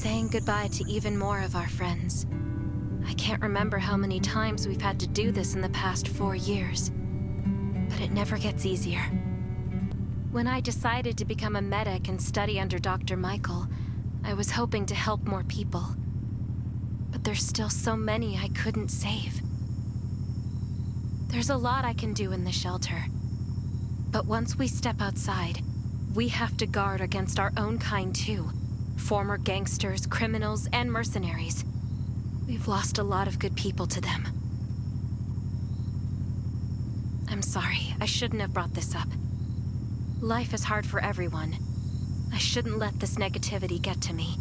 saying goodbye to even more of our friends. I can't remember how many times we've had to do this in the past 4 years. But it never gets easier. When I decided to become a medic and study under Dr. Michael, I was hoping to help more people. But there's still so many I couldn't save. There's a lot I can do in the shelter. But once we step outside, we have to guard against our own kind too. Former gangsters, criminals, and mercenaries. We've lost a lot of good people to them. I'm sorry, I shouldn't have brought this up. Life is hard for everyone. I shouldn't let this negativity get to me.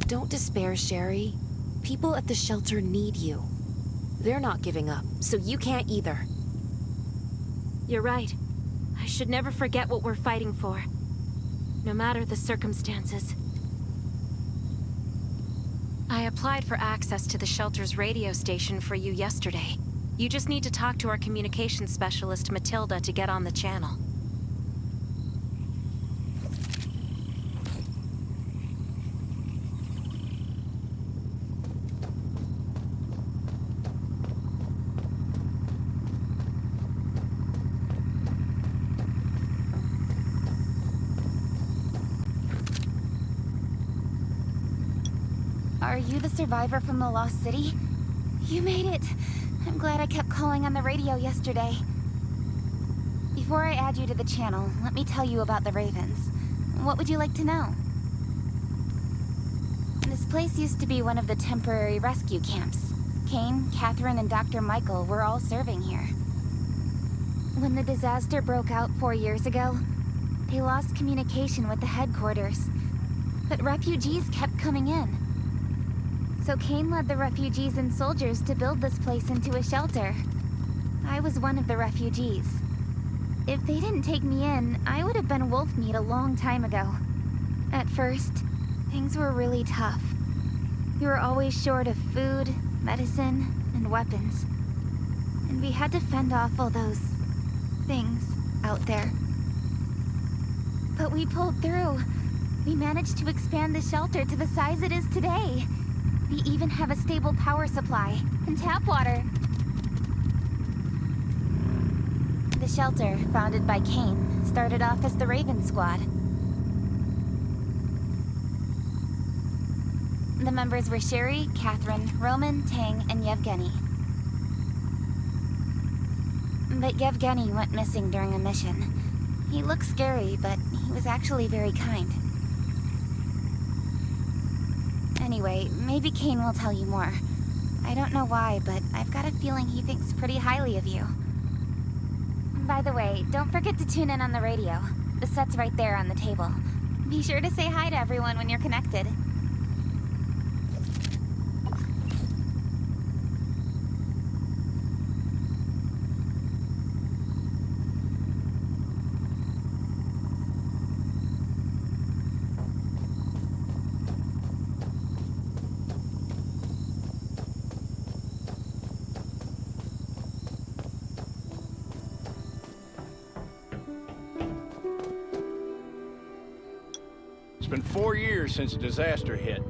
Don't despair, Sherry. People at the shelter need you. They're not giving up, so you can't either. You're right. I should never forget what we're fighting for. No matter the circumstances. I applied for access to the shelter's radio station for you yesterday. You just need to talk to our communications specialist, Matilda, to get on the channel. Are you the survivor from the Lost City? You made it! I'm glad I kept calling on the radio yesterday. Before I add you to the channel, let me tell you about the Ravens. What would you like to know? This place used to be one of the temporary rescue camps. Kane, Catherine, and Dr. Michael were all serving here. When the disaster broke out 4 years ago, they lost communication with the headquarters. But refugees kept coming in. So Kane led the refugees and soldiers to build this place into a shelter. I was one of the refugees. If they didn't take me in, I would have been wolf meat a long time ago. At first, things were really tough. We were always short of food, medicine, and weapons. And we had to fend off all those things out there. But we pulled through. We managed to expand the shelter to the size it is today. We even have a stable power supply and tap water. The shelter, founded by Kane, started off as the Raven Squad. The members were Sherry, Catherine, Roman, Tang, and Yevgeny. But Yevgeny went missing during a mission. He looked scary, but he was actually very kind. Anyway, maybe Kane will tell you more. I don't know why, but I've got a feeling he thinks pretty highly of you. By the way, don't forget to tune in on the radio. The set's right there on the table. Be sure to say hi to everyone when you're connected. It's been 4 years since the disaster hit.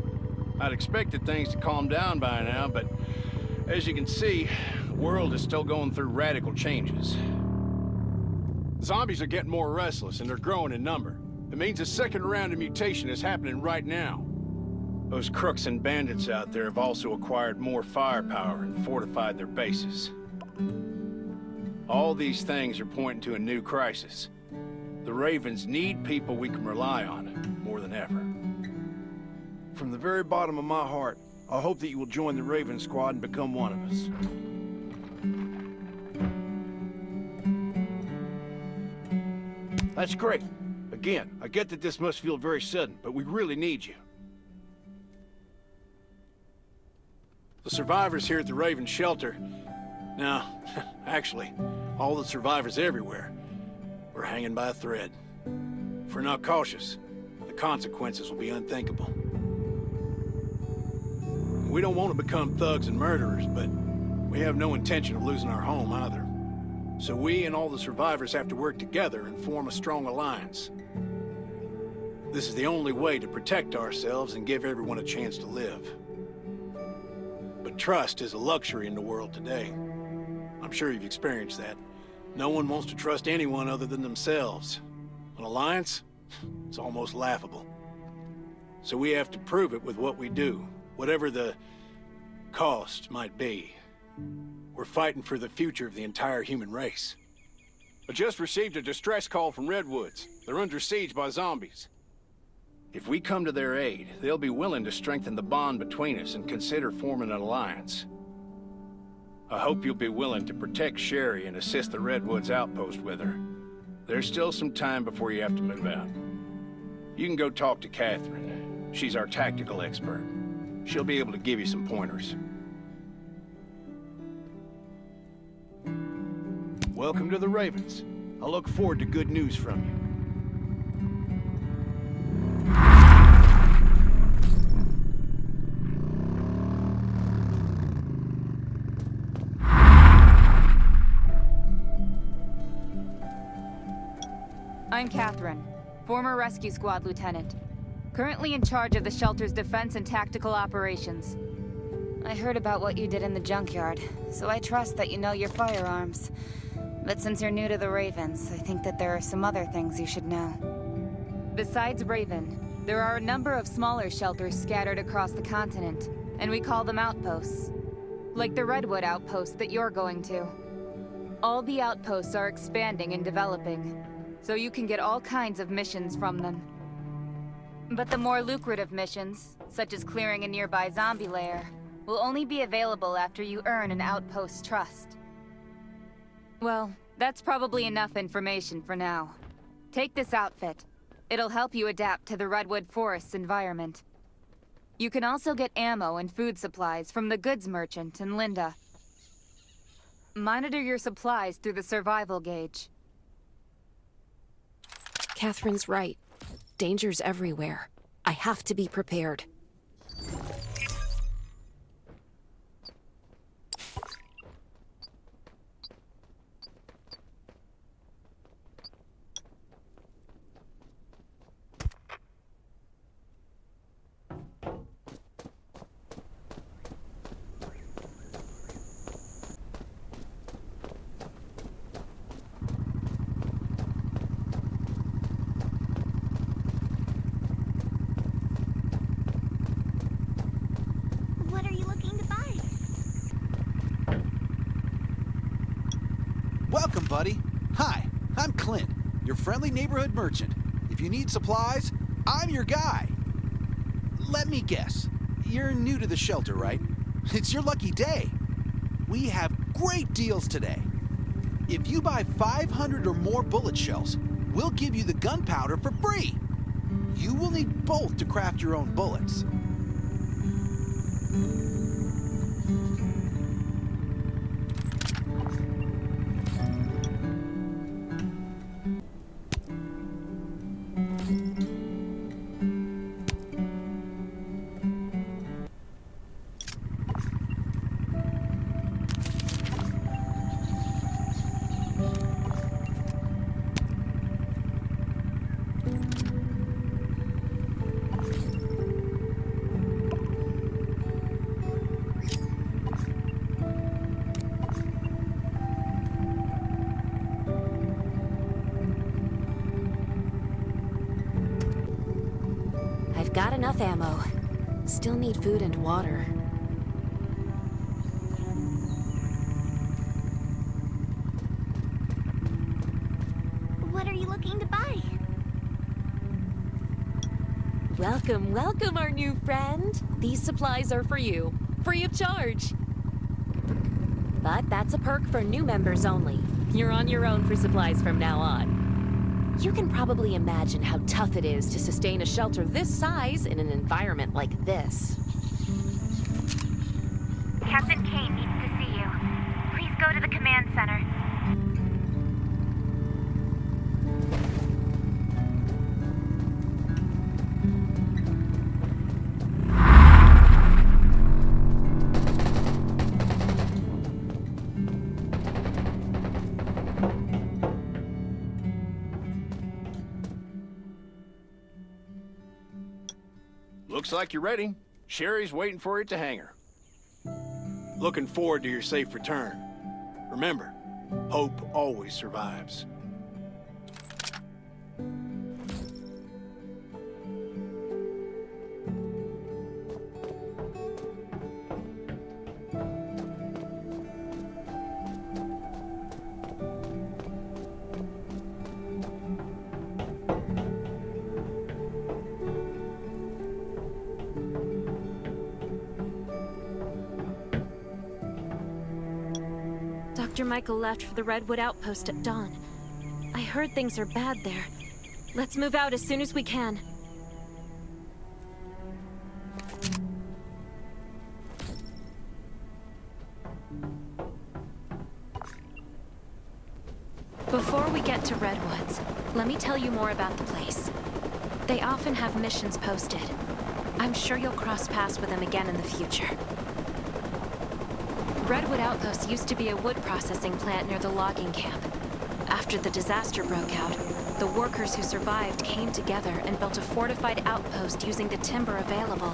I'd expected things to calm down by now, but as you can see, the world is still going through radical changes. Zombies are getting more restless and they're growing in number. It means a second round of mutation is happening right now. Those crooks and bandits out there have also acquired more firepower and fortified their bases. All these things are pointing to a new crisis. The Ravens need people we can rely on, more than ever. From the very bottom of my heart, I hope that you will join the Raven Squad and become one of us. That's great. Again, I get that this must feel very sudden, but we really need you. The survivors here at the Raven Shelter... Now, actually, all the survivors everywhere, we're hanging by a thread. If we're not cautious, the consequences will be unthinkable. We don't want to become thugs and murderers, but we have no intention of losing our home either. So we and all the survivors have to work together and form a strong alliance. This is the only way to protect ourselves and give everyone a chance to live. But trust is a luxury in the world today. I'm sure you've experienced that. No one wants to trust anyone other than themselves. An alliance? It's almost laughable. So we have to prove it with what we do, whatever the cost might be. We're fighting for the future of the entire human race. I just received a distress call from Redwoods. They're under siege by zombies. If we come to their aid, they'll be willing to strengthen the bond between us and consider forming an alliance. I hope you'll be willing to protect Sherry and assist the Redwoods outpost with her. There's still some time before you have to move out. You can go talk to Catherine. She's our tactical expert. She'll be able to give you some pointers. Welcome to the Ravens. I look forward to good news from you. I'm Catherine, former rescue squad lieutenant. Currently in charge of the shelter's defense and tactical operations. I heard about what you did in the junkyard, so I trust that you know your firearms. But since you're new to the Ravens, I think that there are some other things you should know. Besides Raven, there are a number of smaller shelters scattered across the continent, and we call them outposts. Like the Redwood outpost that you're going to. All the outposts are expanding and developing, so you can get all kinds of missions from them. But the more lucrative missions, such as clearing a nearby zombie lair, will only be available after you earn an outpost's trust. Well, that's probably enough information for now. Take this outfit. It'll help you adapt to the Redwood Forest's environment. You can also get ammo and food supplies from the goods merchant in Linda. Monitor your supplies through the survival gauge. Catherine's right. Danger's everywhere. I have to be prepared. What are you looking to buy? Welcome, buddy. Hi, I'm Clint, your friendly neighborhood merchant. If you need supplies, I'm your guy. Let me guess. You're new to the shelter, right? It's your lucky day. We have great deals today. If you buy 500 or more bullet shells, we'll give you the gunpowder for free. You will need both to craft your own bullets. I've got enough ammo. Still need food and water. What are you looking to buy? Welcome, welcome, our new friend. These supplies are for you, free of charge. But that's a perk for new members only. You're on your own for supplies from now on. You can probably imagine how tough it is to sustain a shelter this size in an environment like this. Captain Kane needs to see you. Please go to the command center. Looks like you're ready. Sherry's waiting for you at the hangar. Looking forward to your safe return. Remember, hope always survives. Dr. Michael left for the Redwood Outpost at dawn. I heard things are bad there. Let's move out as soon as we can. Before we get to Redwoods, let me tell you more about the place. They often have missions posted. I'm sure you'll cross paths with them again in the future. Redwood Outpost used to be a wood processing plant near the logging camp. After the disaster broke out, the workers who survived came together and built a fortified outpost using the timber available.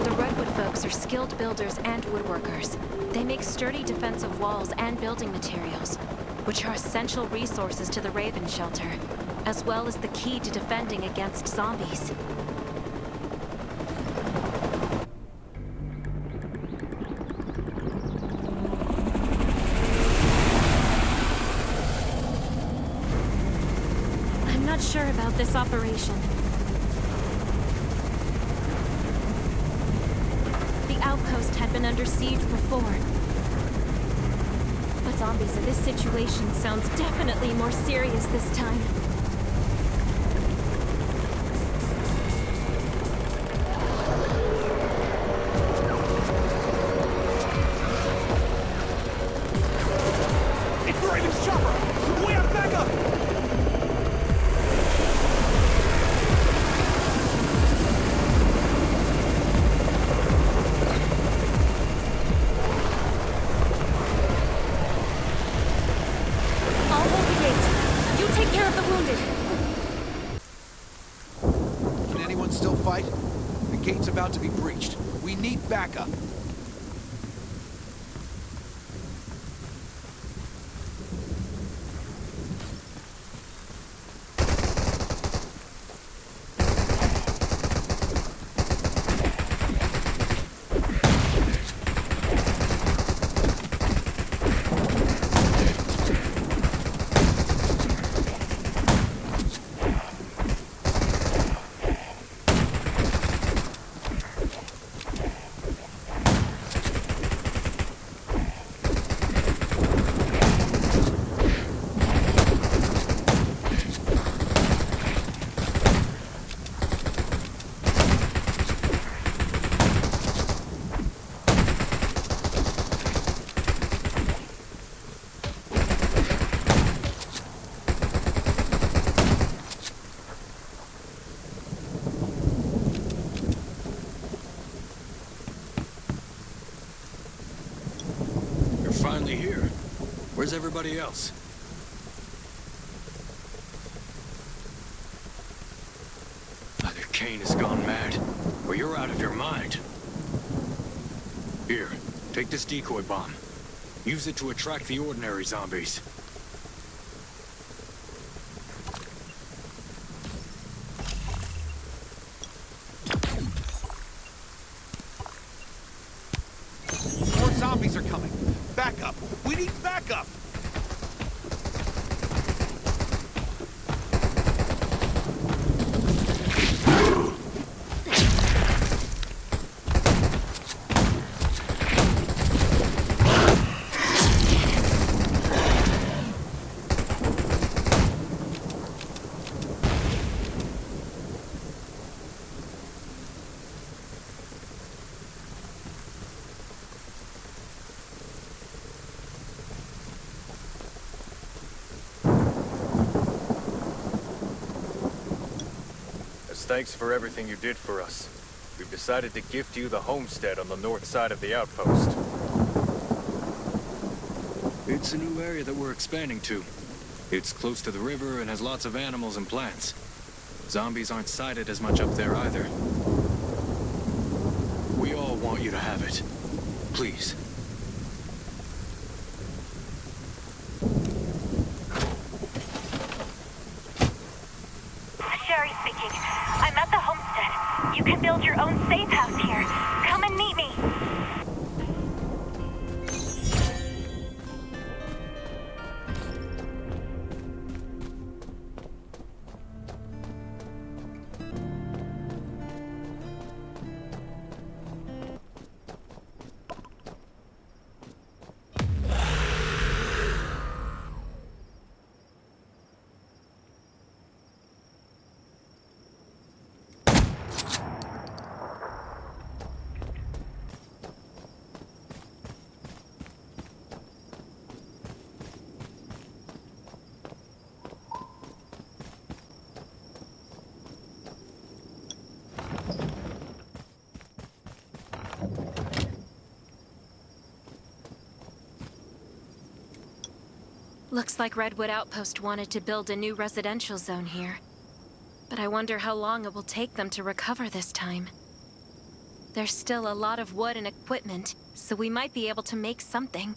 The Redwood folks are skilled builders and woodworkers. They make sturdy defensive walls and building materials, which are essential resources to the Raven Shelter, as well as the key to defending against zombies. Not sure about this operation. The outpost had been under siege before. But zombies in this situation sounds definitely more serious this time. It's the Raven's chopper! We have backup! Can anyone still fight? The gate's about to be breached. We need backup. Finally here. Where's everybody else? Either Kane has gone mad, or you're out of your mind. Here, take this decoy bomb. Use it to attract the ordinary zombies. More zombies are coming. Backup! We need backup! Thanks for everything you did for us. We've decided to gift you the homestead on the north side of the outpost. It's a new area that we're expanding to. It's close to the river and has lots of animals and plants. Zombies aren't sighted as much up there either. We all want you to have it. Please. Sherry speaking. I'm at the homestead. You can build your own safe house here. Come and meet me. Looks like Redwood Outpost wanted to build a new residential zone here. But I wonder how long it will take them to recover this time. There's still a lot of wood and equipment, so we might be able to make something.